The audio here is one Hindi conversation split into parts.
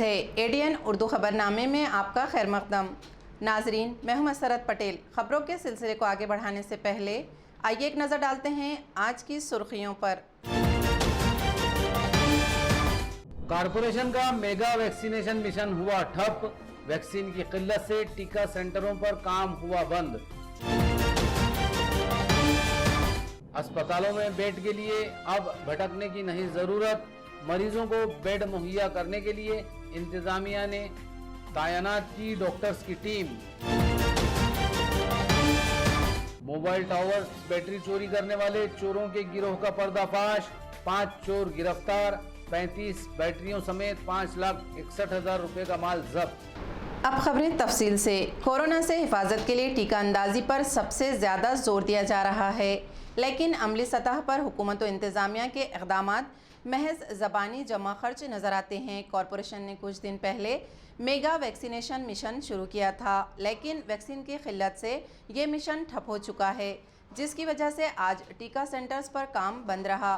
है एडीएन उर्दू खबरनामे में आपका खैर मकदम। नाजरीन, मैं हूं मसरत पटेल। खबरों के सिलसिले को आगे बढ़ाने से पहले आइए एक नज़र डालते हैं आज की सुर्खियों पर। कारपोरेशन का मेगा वैक्सीनेशन मिशन हुआ ठप। वैक्सीन की किल्लत से टीका सेंटरों पर काम हुआ बंद। अस्पतालों में बेड के लिए अब भटकने की नहीं जरूरत। मरीजों को बेड मुहैया करने के लिए इंतजामिया ने तैनात की डॉक्टर्स की टीम। मोबाइल टावर बैटरी चोरी करने वाले चोरों के गिरोह का पर्दाफाश। 5 चोर गिरफ्तार। 35 बैटरियों समेत 5,61,000 रुपए का माल जब्त। अब खबरें तफसील से। कोरोना से हिफाजत के लिए टीका अंदाजी पर सबसे ज़्यादा जोर दिया जा रहा है, लेकिन अमली सतह पर हुकूमत व इंतज़ामिया के इक़दामात महज ज़बानी जमा खर्च नज़र आते हैं। कॉरपोरेशन ने कुछ दिन पहले मेगा वैक्सीनेशन मिशन शुरू किया था, लेकिन वैक्सीन की किल्लत से ये मिशन ठप हो चुका है, जिसकी वजह से आज टीका सेंटर्स पर काम बंद रहा।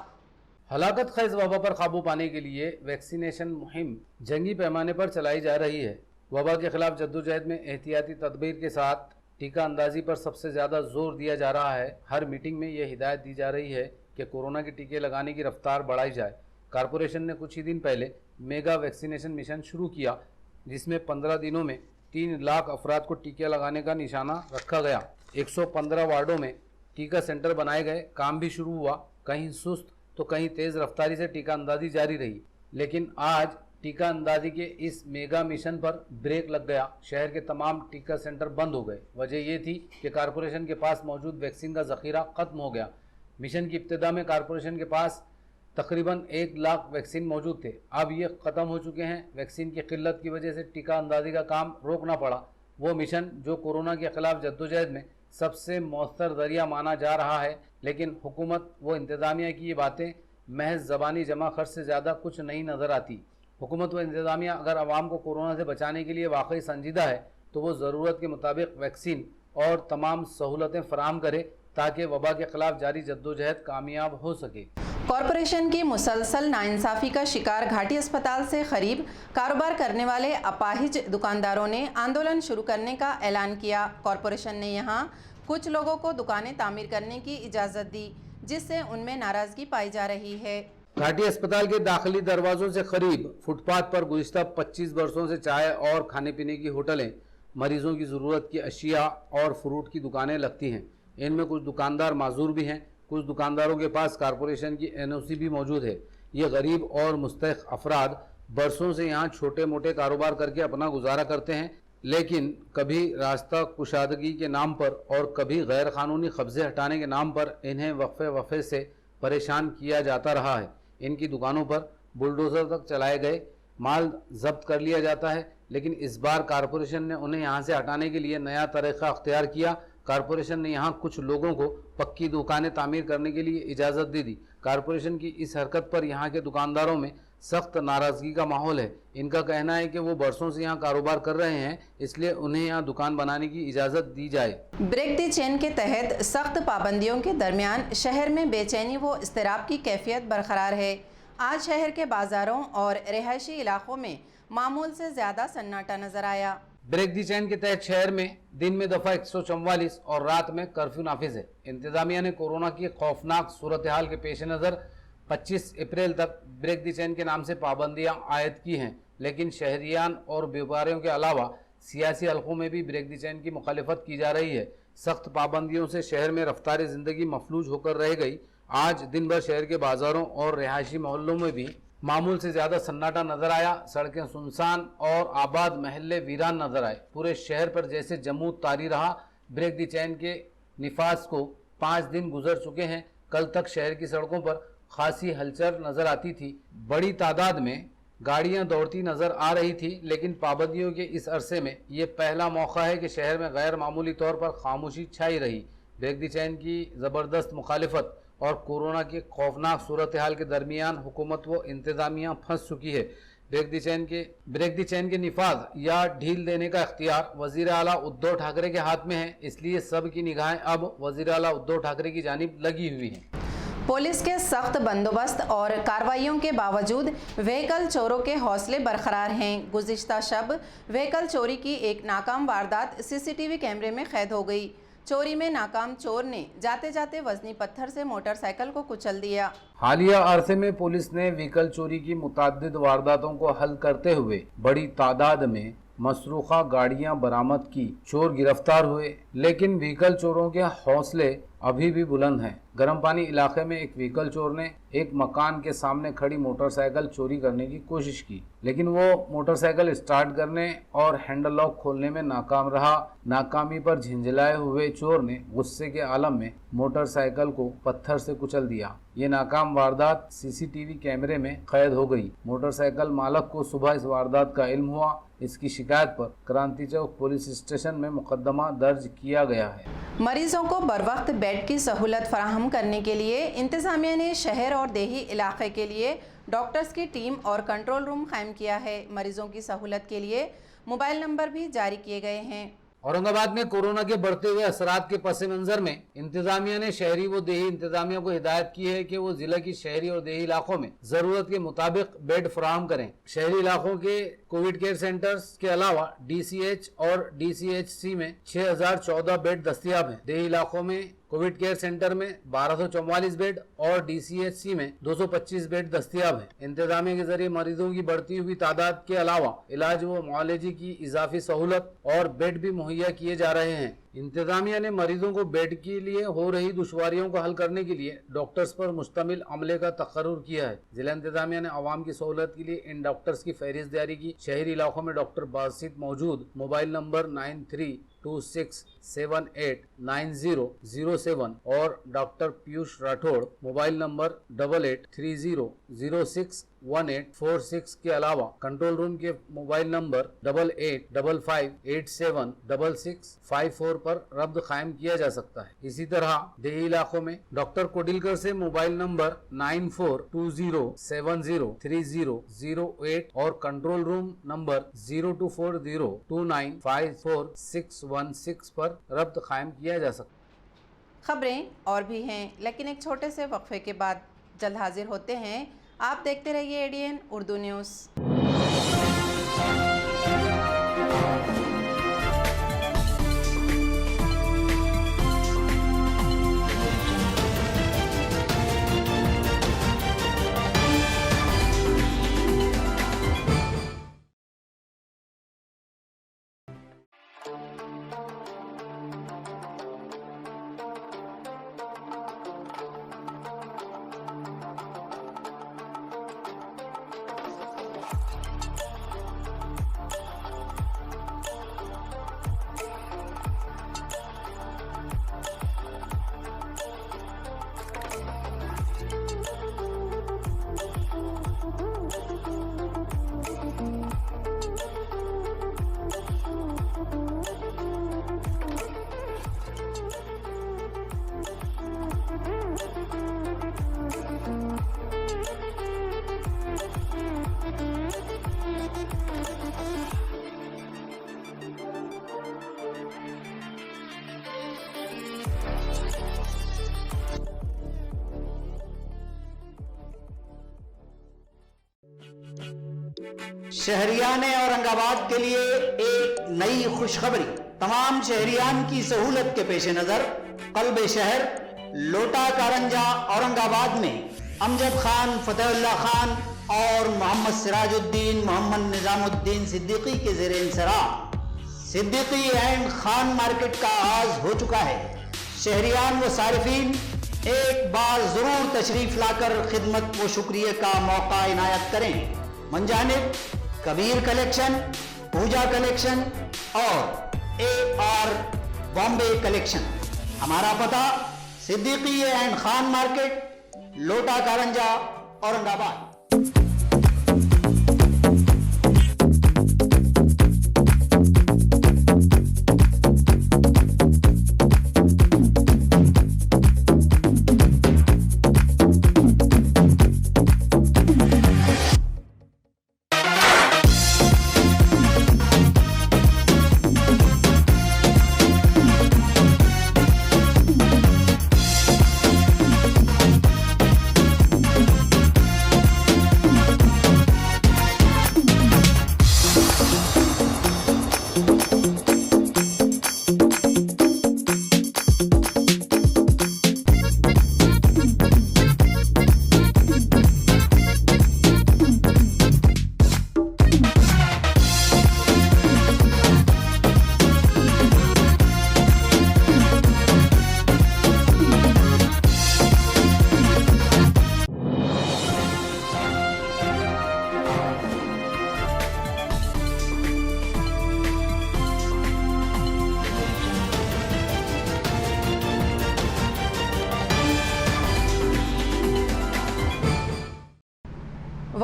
हलाकत खैज वबा पर काबू पाने के लिए वैक्सीनेशन मुहिम जंगी पैमाने पर चलाई जा रही है। वबा के खिलाफ जद्दोजहद में एहतियाती तदबीर के साथ टीका अंदाजी पर सबसे ज़्यादा जोर दिया जा रहा है। हर मीटिंग में यह हिदायत दी जा रही है कि कोरोना के टीके लगाने की रफ्तार बढ़ाई जाए। कारपोरेशन ने कुछ ही दिन पहले मेगा वैक्सीनेशन मिशन शुरू किया, जिसमें 15 दिनों में 3 लाख अफराद को टीके लगाने का निशाना रखा गया। 115 वार्डों में टीका सेंटर बनाए गए। काम भी शुरू हुआ। कहीं सुस्त तो कहीं तेज़ रफ्तारी से टीका अंदाजी जारी रही, लेकिन आज टीका अंदाजी के इस मेगा मिशन पर ब्रेक लग गया। शहर के तमाम टीका सेंटर बंद हो गए। वजह यह थी कि कारपोरेशन के पास मौजूद वैक्सीन का ज़ख़ीरा ख़त्म हो गया। मिशन की इब्तिदा में कारपोरेशन के पास तकरीबन 1 लाख वैक्सीन मौजूद थे। अब ये ख़त्म हो चुके हैं। वैक्सीन की किल्लत की वजह से टीका अंदाजी का काम रोकना पड़ा। वो मिशन जो कोरोना के ख़िलाफ़ जद्दोजहद में सबसे मौसर ज़रिया माना जा रहा है, लेकिन हुकूमत व इंतज़ामिया की ये बातें महज ज़बानी जमा खर्च से ज़्यादा कुछ नहीं नज़र आती। हुकूमत व इंतज़ामिया अगर आवाम को कोरोना से बचाने के लिए वाकई संजीदा है तो वो ज़रूरत के मुताबिक वैक्सीन और तमाम सहूलतें फराहम करे, ताकि वबा के ख़िलाफ़ जारी जद्दोजहद कामयाब हो सके। कॉरपोरेशन की मुसलसल नाइंसाफ़ी का शिकार घाटी अस्पताल से करीब कारोबार करने वाले अपाहिज दुकानदारों ने आंदोलन शुरू करने का ऐलान किया। कॉरपोरेशन ने यहां कुछ लोगों को दुकानें तामीर करने की इजाज़त दी, जिससे उनमें नाराज़गी पाई जा रही है। घाटी अस्पताल के दाखिली दरवाजों से करीब फुटपाथ पर गुज़िश्ता 25 बरसों से चाय और खाने पीने की होटलें, मरीजों की ज़रूरत की अशिया और फ्रूट की दुकानें लगती हैं। इनमें कुछ दुकानदार माजूर भी हैं। कुछ दुकानदारों के पास कारपोरेशन की एनओसी भी मौजूद है। ये गरीब और मुस्तहिक अफराद बरसों से यहाँ छोटे मोटे कारोबार करके अपना गुजारा करते हैं, लेकिन कभी रास्ता कुशादगी के नाम पर और कभी गैर कानूनी कब्जे हटाने के नाम पर इन्हें वक्फे से परेशान किया जाता रहा है। इनकी दुकानों पर बुलडोज़र तक चलाए गए, माल जब्त कर लिया जाता है, लेकिन इस बार कारपोरेशन ने उन्हें यहाँ से हटाने के लिए नया तरीक़ा अख्तियार किया। कारपोरेशन ने यहाँ कुछ लोगों को पक्की दुकानें तामीर करने के लिए इजाज़त दे दी। कारपोरेशन की इस हरकत पर यहाँ के दुकानदारों में सख्त नाराज़गी का माहौल है। इनका कहना है कि वो बरसों से यहाँ कारोबार कर रहे हैं, इसलिए उन्हें यहाँ दुकान बनाने की इजाज़त दी जाए। ब्रेक द चेन के तहत सख्त पाबंदियों के दरमियान शहर में बेचैनी व इज़्तिराब की कैफियत बरकरार है। आज शहर के बाज़ारों और रिहायशी इलाकों में मामूल से ज़्यादा सन्नाटा नजर आया। ब्रेक दी चैन के तहत शहर में दिन में दफ़ा 144 और रात में कर्फ्यू नाफिज है। इंतजामिया ने कोरोना की खौफनाक सूरत हाल के पेश नज़र 25 अप्रैल तक ब्रेक दी चैन के नाम से पाबंदियां आयद की हैं, लेकिन शहरियान और व्यापारियों के अलावा सियासी हलकों में भी ब्रेक दी चैन की मुखालिफत की जा रही है। सख्त पाबंदियों से शहर में रफ्तार ज़िंदगी मफलूज होकर रह गई। आज दिन भर शहर के बाज़ारों और रिहायशी मोहल्लों में भी मामूल से ज़्यादा सन्नाटा नजर आया। सड़कें सुनसान और आबाद महल्ले वीरान नजर आए। पूरे शहर पर जैसे जमूद तारी रहा। ब्रेक दी चैन के निफाज को 5 दिन गुजर चुके हैं। कल तक शहर की सड़कों पर खासी हलचल नजर आती थी। बड़ी तादाद में गाड़ियां दौड़ती नजर आ रही थी, लेकिन पाबंदियों के इस अरसे में ये पहला मौका है कि शहर में गैर मामूली तौर पर खामोशी छाई रही। ब्रेक दी चैन की ज़बरदस्त मुखालिफत और कोरोना की खौफनाक सूरत हाल के दरमियान हुकूमत व इंतज़ामिया फंस चुकी है। ब्रेक दी चैन के निफाज या ढील देने का इख्तियार वज़ीर आला उद्धव ठाकरे के हाथ में है, इसलिए सब की निगाहें अब वज़ीर आला उद्धव ठाकरे की जानिब लगी हुई हैं। पुलिस के सख्त बंदोबस्त और कार्रवाइयों के बावजूद व्हीकल चोरों के हौसले बरकरार हैं। गुज़िश्ता शब व्हीकल चोरी की एक नाकाम वारदात सीसीटीवी कैमरे में कैद हो गई। चोरी में नाकाम चोर ने जाते जाते वजनी पत्थर से मोटरसाइकिल को कुचल दिया। हालिया अरसे में पुलिस ने व्हीकल चोरी की मुतअद्दिद वारदातों को हल करते हुए बड़ी तादाद में मसरूखा गाड़ियां बरामद की। चोर गिरफ्तार हुए, लेकिन व्हीकल चोरों के हौसले अभी भी बुलंद हैं। गरम पानी इलाके में एक व्हीकल चोर ने एक मकान के सामने खड़ी मोटरसाइकिल चोरी करने की कोशिश की, लेकिन वो मोटरसाइकिल स्टार्ट करने और हैंडल लॉक खोलने में नाकाम रहा। नाकामी पर झिंझलाए हुए चोर ने गुस्से के आलम में मोटरसाइकिल को पत्थर से कुचल दिया। ये नाकाम वारदात सीसीटीवी कैमरे में कैद हो गई। मोटरसाइकिल मालक को सुबह इस वारदात का इल्म हुआ। इसकी शिकायत पर क्रांति चौक पुलिस स्टेशन में मुकदमा दर्ज किया गया है। मरीजों को बरवक्त बेड की सहूलत फराहम करने के लिए इंतजामिया ने शहर और देही इलाके के लिए डॉक्टर्स की टीम और कंट्रोल रूम कायम किया है। मरीजों की सहूलत के लिए मोबाइल नंबर भी जारी किए गए हैं। औरंगाबाद में कोरोना के बढ़ते हुए असरात के पस मंजर में इंतजामिया ने शहरी व देही इंतजामिया को हिदायत की है कि वो जिला की शहरी और देही इलाकों में जरूरत के मुताबिक बेड फराहम करें। शहरी इलाकों के कोविड केयर सेंटर्स के अलावा DCH और DCHC में 6014 बेड दस्तियाब हैं। देही इलाकों में कोविड केयर सेंटर में 1244 बेड और DCHC में 225 बेड दस्तियाब हैं। इंतजामिया के जरिए मरीजों की बढ़ती हुई तादाद के अलावा इलाज व मुआलजे की इजाफी सहूलत और बेड भी मुहैया किए जा रहे हैं। इंतजामिया ने मरीजों को बेड के लिए हो रही दुश्वारियों को हल करने के लिए डॉक्टर्स पर मुश्तमिल अमले का तकर्रुर किया है। जिला इंतजामिया ने आवाम की सहूलत के लिए इन डॉक्टर्स की फहरिस्त जारी की। शहरी इलाकों में डॉक्टर बासित मौजूद। मोबाइल नंबर 9326789007 और doctor Piyush Rathore mobile number 8830061846 के अलावा कंट्रोल रूम के मोबाइल नंबर 8855876654 पर रब्त कायम किया जा सकता है। इसी तरह देही इलाकों में डॉक्टर कोडिलकर से मोबाइल नंबर 9420703008 और कंट्रोल रूम नंबर 0240295416 पर रब्त कायम किया जा सकता है। खबरें और भी हैं, लेकिन एक छोटे से वक्फे के बाद जल्द हाजिर होते हैं। आप देखते रहिए ADN उर्दू न्यूज़। शहरियान औरंगाबाद के लिए एक नई खुशखबरी। तमाम शहरियान की सहूलत के पेश नजर कल्बे शहर लोटा कारंजा औरंगाबाद में अमजद खान, फतेहुल्लाह खान और मोहम्मद सिराजुद्दीन, मोहम्मद निजामुद्दीन सिद्दीकी के ज़ेर इंसराह सिद्दीकी एंड खान मार्केट का आगाज हो चुका है। शहरियान व सारिफीन एक बार जरूर तशरीफ लाकर खिदमत व शुक्रिया का मौका इनायत करें। मंजानिब कबीर कलेक्शन, पूजा कलेक्शन और AR बॉम्बे कलेक्शन। हमारा पता सिद्दीकी एंड खान मार्केट, लोटा कारंजा, औरंगाबाद।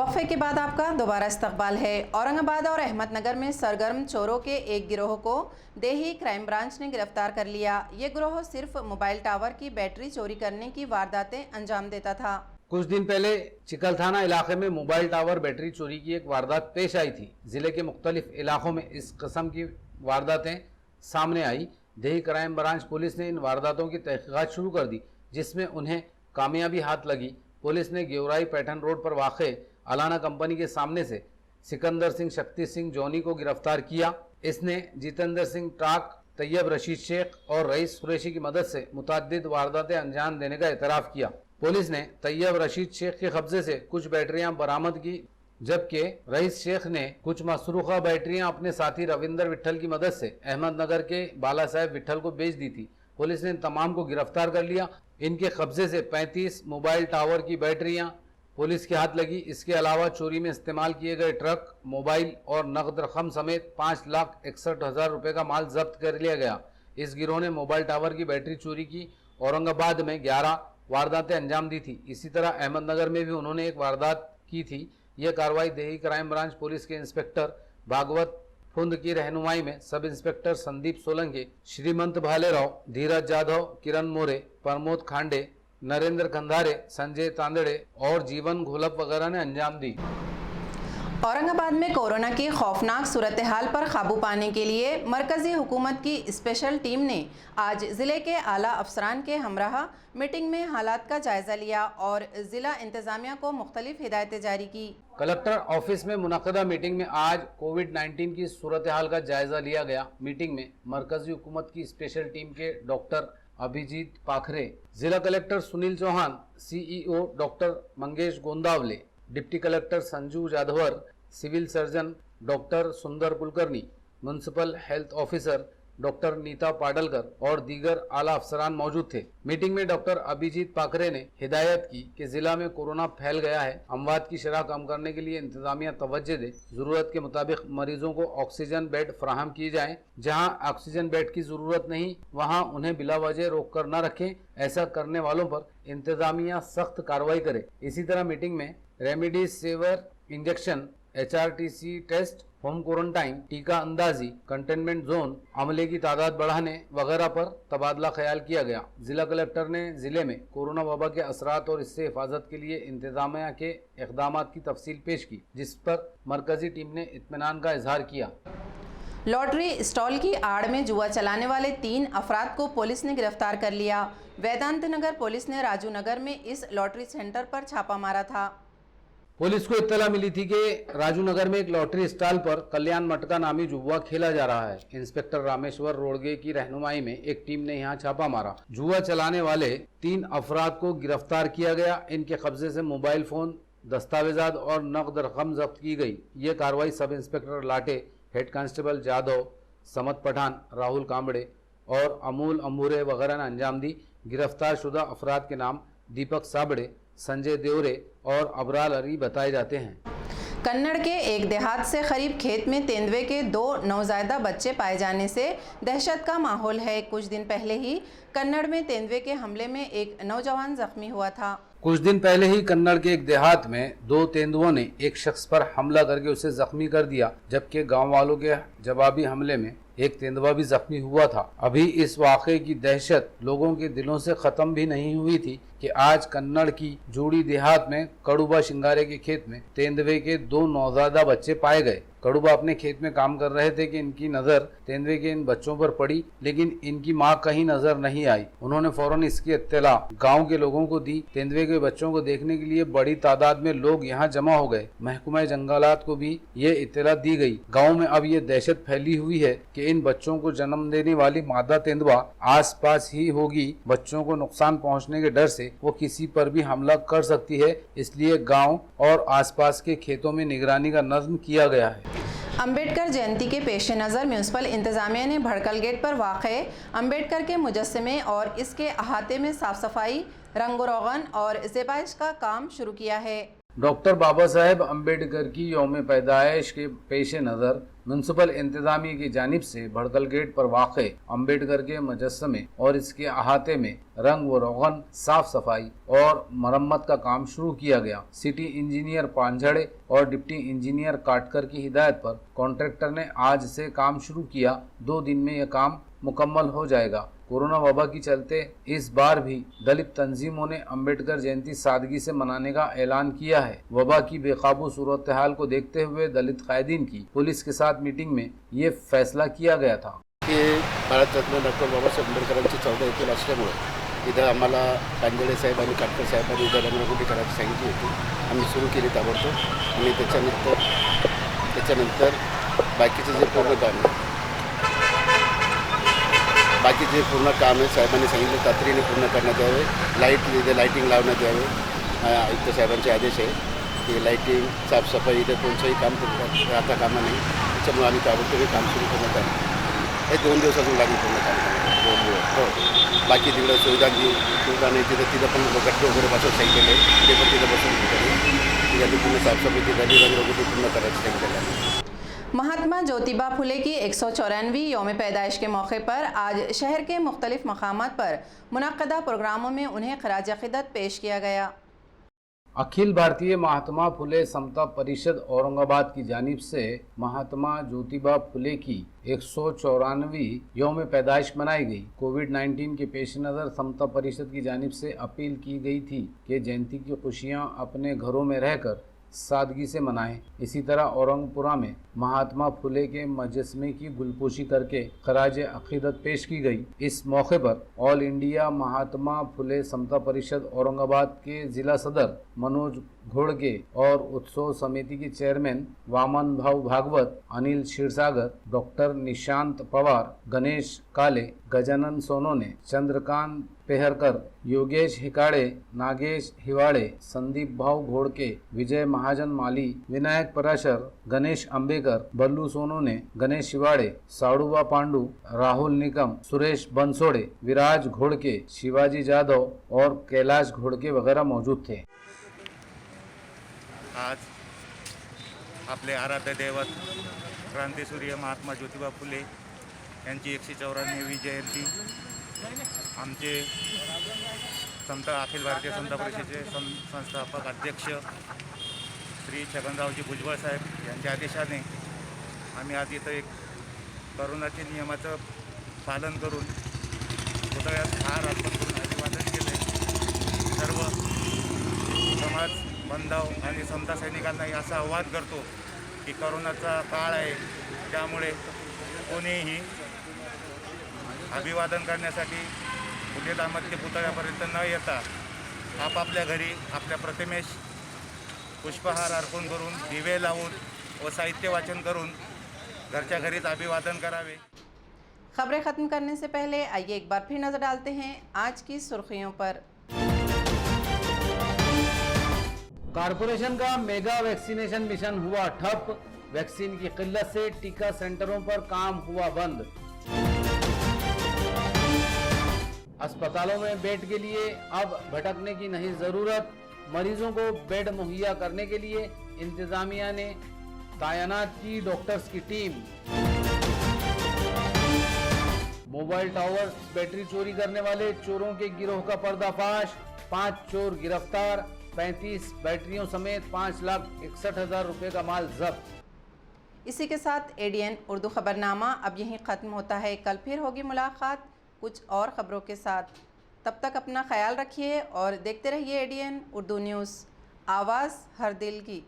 वक्फे के बाद आपका दोबारा इस्तकबाल है। औरंगाबाद और अहमदनगर में सरगर्म चोरों के एक गिरोह को देही क्राइम ब्रांच ने गिरफ्तार कर लिया। ये गिरोह सिर्फ मोबाइल टावर की बैटरी चोरी करने की वारदातें अंजाम देता था। कुछ दिन पहले चिकल थाना इलाके में मोबाइल टावर बैटरी चोरी की एक वारदात पेश आई थी। जिले के मुख्तलिफ इलाकों में इस किस्म की वारदातें सामने आई। देही क्राइम ब्रांच पुलिस ने इन वारदातों की तहकीकात शुरू कर दी, जिसमें उन्हें कामयाबी हाथ लगी। पुलिस ने गेवराई पैठन रोड पर वाक़े अलाना कंपनी के सामने से सिकंदर सिंह शक्ति सिंह जॉनी को गिरफ्तार किया। इसने जितेंद्र सिंह टाक, तैयब रशीद शेख और रईस कुरैशी की मदद से मुतअद्दिद वारदातें अंजाम देने का एतराफ़ किया। पुलिस ने तैयब रशीद शेख के कब्जे से कुछ बैटरियां बरामद की, जबकि रईस शेख ने कुछ मसरूखा बैटरियां अपने साथी रविंदर विट्ठल की मदद से अहमदनगर के बाला साहेब विट्ठल को बेच दी थी। पुलिस ने इन तमाम को गिरफ्तार कर लिया। इनके कब्जे से 35 मोबाइल टावर की बैटरियां पुलिस के हाथ लगी। इसके अलावा चोरी में इस्तेमाल किए गए ट्रक, मोबाइल और नकद रकम समेत 5,61,000 रुपए का माल जब्त कर लिया गया। इस गिरोह ने मोबाइल टावर की बैटरी चोरी की औरंगाबाद में 11 वारदातें अंजाम दी थी। इसी तरह अहमदनगर में भी उन्होंने एक वारदात की थी। यह कार्रवाई देही क्राइम ब्रांच पुलिस के इंस्पेक्टर भागवत फुंद की रहनुमाई में सब इंस्पेक्टर संदीप सोलंकी, श्रीमंत भालेराव, धीरज जाधव, किरण मोरे, प्रमोद खांडे, नरेंद्र कंधारे, संजय तांदड़े और जीवन घोलप वगैरह ने अंजाम दी। औरंगाबाद में कोरोना की खौफनाक सूरत हाल पर काबू पाने के लिए मरकजी हुकूमत की स्पेशल टीम ने आज ज़िले के आला अफसरान के हमराह मीटिंग में हालात का जायजा लिया और ज़िला इंतज़ामिया को मुख्तलिफ हिदायतें जारी की। कलेक्टर ऑफिस में मुनक़दा मीटिंग में आज कोविड-19 की सूरत हाल का जायजा लिया गया। मीटिंग में मरकजी हुकूमत की स्पेशल टीम के डॉक्टर अभिजीत पाखरे, जिला collector Sunil Chauhan, CEO doctor Mangesh Gondavale, deputy collector Sanju Jadhavar, civil surgeon doctor Sundar Kulkarni, municipal health officer doctor Neeta Padalkar और दीगर आला अफसरान मौजूद थे। मीटिंग में डॉक्टर अभिजीत पाखरे ने हिदायत की कि जिला में कोरोना फैल गया है, अमवात की शरह कम करने के लिए इंतजामिया तवज्जो दे, जरूरत के मुताबिक मरीजों को ऑक्सीजन बेड फराहम किए जाएं। जहां ऑक्सीजन बेड की जरूरत नहीं वहां उन्हें बिला वजह रोक कर न रखें। ऐसा करने वालों पर इंतजामिया सख्त कार्रवाई करे। इसी तरह मीटिंग में remdesivir injection, HRTC test, home quarantine, टीका अंदाजी, कंटेनमेंट जोन, अमले की तादाद बढ़ाने वगैरह पर तबादला ख्याल किया गया। जिला कलेक्टर ने जिले में कोरोना वबा के असरात और इससे हिफाजत के लिए इंतजामिया के इक़दामात की तफसील पेश की, जिस पर मरकजी टीम ने इत्मीनान का इजहार किया। लॉटरी स्टॉल की आड़ में जुआ चलाने वाले 3 अफराद को पुलिस ने गिरफ्तार कर लिया। वेदांत नगर पुलिस ने राजू नगर में इस लॉटरी सेंटर पर छापा मारा था। पुलिस को इत्तला मिली थी कि राजू नगर में एक लॉटरी स्टॉल पर कल्याण मटका नामी जुआ खेला जा रहा है। इंस्पेक्टर रामेश्वर रोडगे की रहनुमाई में एक टीम ने यहां छापा मारा। जुआ चलाने वाले 3 अफराद को गिरफ्तार किया गया। इनके कब्जे से मोबाइल फोन, दस्तावेजात और नकद रकम जब्त की गई। ये कार्रवाई सब inspector Late, head constable Jadhav, Samat Pathan, Rahul Kambade और अमूल अंबुरे वगैरह ने अंजाम दी। गिरफ्तार शुदा अफराद के नाम दीपक साबड़े, संजय देवरे और अबराल अली बताए जाते हैं। कन्नड़ के एक देहात से करीब खेत में तेंदुए के 2 नवजायदा बच्चे पाए जाने से दहशत का माहौल है। कुछ दिन पहले ही कन्नड़ में तेंदुए के हमले में एक नौजवान जख्मी हुआ था। कुछ दिन पहले ही कन्नड़ के एक देहात में 2 तेंदुओं ने एक शख्स पर हमला करके उसे जख्मी कर दिया, जबकि गांव वालों के जवाबी हमले में एक तेंदुआ भी जख्मी हुआ था। अभी इस वाक़े की दहशत लोगों के दिलों से ख़त्म भी नहीं हुई थी कि आज कन्नड़ की जोड़ी देहात में कड़ुबा शिंगारे के खेत में तेंदुए के 2 नौज़ायदा बच्चे पाए गए। कड़ुबा अपने खेत में काम कर रहे थे कि इनकी नज़र तेंदुए के इन बच्चों पर पड़ी, लेकिन इनकी माँ कहीं नजर नहीं आई। उन्होंने फौरन इसकी इत्तला गांव के लोगों को दी। तेंदुए के बच्चों को देखने के लिए बड़ी तादाद में लोग यहाँ जमा हो गए। महकमा जंगलात को भी ये इत्तला दी गई। गाँव में अब ये दहशत फैली हुई है कि इन बच्चों को जन्म देने वाली मादा तेंदुआ आस पास ही होगी। बच्चों को नुकसान पहुँचने के डर से वो किसी पर भी हमला कर सकती है, इसलिए गाँव और आसपास के खेतों में निगरानी का नज़्म किया गया है। अंबेडकर जयंती के पेश नज़र म्यूनसिपल इंतज़ामिया ने भड़कल गेट पर वाक़े अंबेडकर के मुजस्समे और इसके अहाते में साफ सफाई, रंग रोगन और ज़ेबाइश का काम शुरू किया है। डॉक्टर बाबा साहेब अम्बेडकर की यौम पैदाइश के पेश नज़र म्यूनसिपल इंतजामिया की जानिब से भड़कल गेट पर वाक़े अम्बेडकर के मुजस्समे और इसके अहाते में रंग व रोगन, साफ सफाई और मरम्मत का काम शुरू किया गया। सिटी इंजीनियर पांझड़े और डिप्टी इंजीनियर काटकर की हिदायत पर कॉन्ट्रैक्टर ने आज से काम शुरू किया। 2 दिन में यह काम मुकम्मल हो जाएगा। कोरोना वबा के चलते इस बार भी दलित तंजीमों ने अम्बेडकर जयंती सादगी से मनाने का ऐलान किया है। वबा की बेकाबू सूरत हाल को देखते हुए दलित कायदीन की पुलिस के साथ मीटिंग में ये फैसला किया गया था की भारतरत्न डॉक्टर बाबासाहेब आंबेडकरांची 14 एप्रिल असल्यामुळे इथं आम्हाला पांजळे साहेब आणि काटकर साहेबांनी इथं रंगरंगोटी करायची सांगितली होती। आम्ही सुरू केली ताबडतोब आणि त्याच्यानंतर बाकीचे जे पूर्ण काम आहे बाकीचे पूर्ण काम आहे साहेबांनी सांगितलं तातडीने पूर्ण करण्यात यावे। लाईटिंग लावण्यात यावे। आयुक्त साहेबांचे आदेश आहे की लाईटिंग साफसफाई इथे कोणतंही काम राहता कामा नाही। त्याच्यामुळे आम्ही ताबडतोब हे काम सुरू करण्यात आलं। हे 2 दिवसातून लागेल पूर्ण काम 2 दिवस। हो बाकी तिकडं सुविधा नाही तिथं पण गट्टे वगैरे बसवून सांगितलेले ते पण तिथं बसून तिथं पूर्ण साफसफाई तिथं रंगरंगोटी पूर्ण करायची सांगितलेलं आहे। महात्मा ज्योतिबा फुले की 194वीं यौम पैदाइश के मौके पर आज शहर के मुख्तलिफ मकामात पर मुनक्कदा प्रोग्रामों में उन्हें खराज अक़ीदत पेश किया गया। अखिल भारतीय महात्मा फुले समता परिषद औरंगाबाद की जानिब से महात्मा ज्योतिबा फुले की 194वीं यौम पैदाइश मनाई गई। कोविड-19 के पेश नज़र समता परिषद की जानिब से अपील की गई थी कि जयंती की खुशियां अपने घरों में रहकर सादगी से मनाएं। इसी तरह औरंगपुरा में महात्मा फुले के मुजस्समे की गुलपोशी करके खराज अक़ीदत पेश की गई। इस मौके पर ऑल इंडिया महात्मा फुले समता परिषद औरंगाबाद के जिला सदर मनोज घोड़के और उत्सव समिति के चेयरमैन वामन भाऊ भागवत, अनिल क्षीरसागर, डॉक्टर निशांत पवार, गणेश काले, गजानन सोनोने, चंद्रकांत पेहरकर, योगेश हिकाड़े, नागेश हिवाड़े, संदीप भाऊ घोड़के, विजय महाजन माली, विनायक पराशर, गणेश अंबेकर, बल्लू सोनोने, गणेश हिवाड़े, साड़ूबा पांडू, राहुल निकम, सुरेश बंसोड़े, विराज घोड़के, शिवाजी जाधव और कैलाश घोड़के वगैरह मौजूद थे। आज आपले आराध्य दैवत क्रांतीसूर्य महात्मा ज्योतिबा फुले यांची 194वी जयंती आमचे अखिल भारतीय समता परिषदेचे संस्थापक अध्यक्ष श्री छगनरावजी भुजबळ साहेब यांच्या आदेशाने आम्ही आज इथं एक कोरोनाच्या नियमाचं पालन करून पुतळ्यास हार अर्पण करून अभिवादन केले। सर्व समाज बांधव आणि समता सैनिकांनाही असं आवाहन करतो की कोरोनाचा काळ आहे, त्यामुळे कोणीही अभिवादन करण्यासाठी फुले दाम्पत्य पुतळ्यापर्यंत न येता आपापल्या घरी आपल्या प्रतिमेस पुष्पहार अर्पण करून दिवे लावून व साहित्य वाचन करून घरच्या घरीच अभिवादन करावे। खबरें ख़त्म करने से पहले आइए एक बार फिर नज़र डालते हैं आज की सुर्खियों पर। कारपोरेशन का मेगा वैक्सीनेशन मिशन हुआ ठप। वैक्सीन की किल्लत से टीका सेंटरों पर काम हुआ बंद। अस्पतालों में बेड के लिए अब भटकने की नहीं जरूरत। मरीजों को बेड मुहैया करने के लिए इंतजामिया ने तैनात की डॉक्टर्स की टीम। मोबाइल टावर बैटरी चोरी करने वाले चोरों के गिरोह का पर्दाफाश। 5 चोर गिरफ्तार। 35 बैटरियों समेत 5,61,000 रुपए का माल जब्त। इसी के साथ एडीएन उर्दू खबरनामा अब यहीं ख़त्म होता है। कल फिर होगी मुलाकात कुछ और ख़बरों के साथ। तब तक अपना ख्याल रखिए और देखते रहिए एडीएन उर्दू न्यूज़, आवाज़ हर दिल की।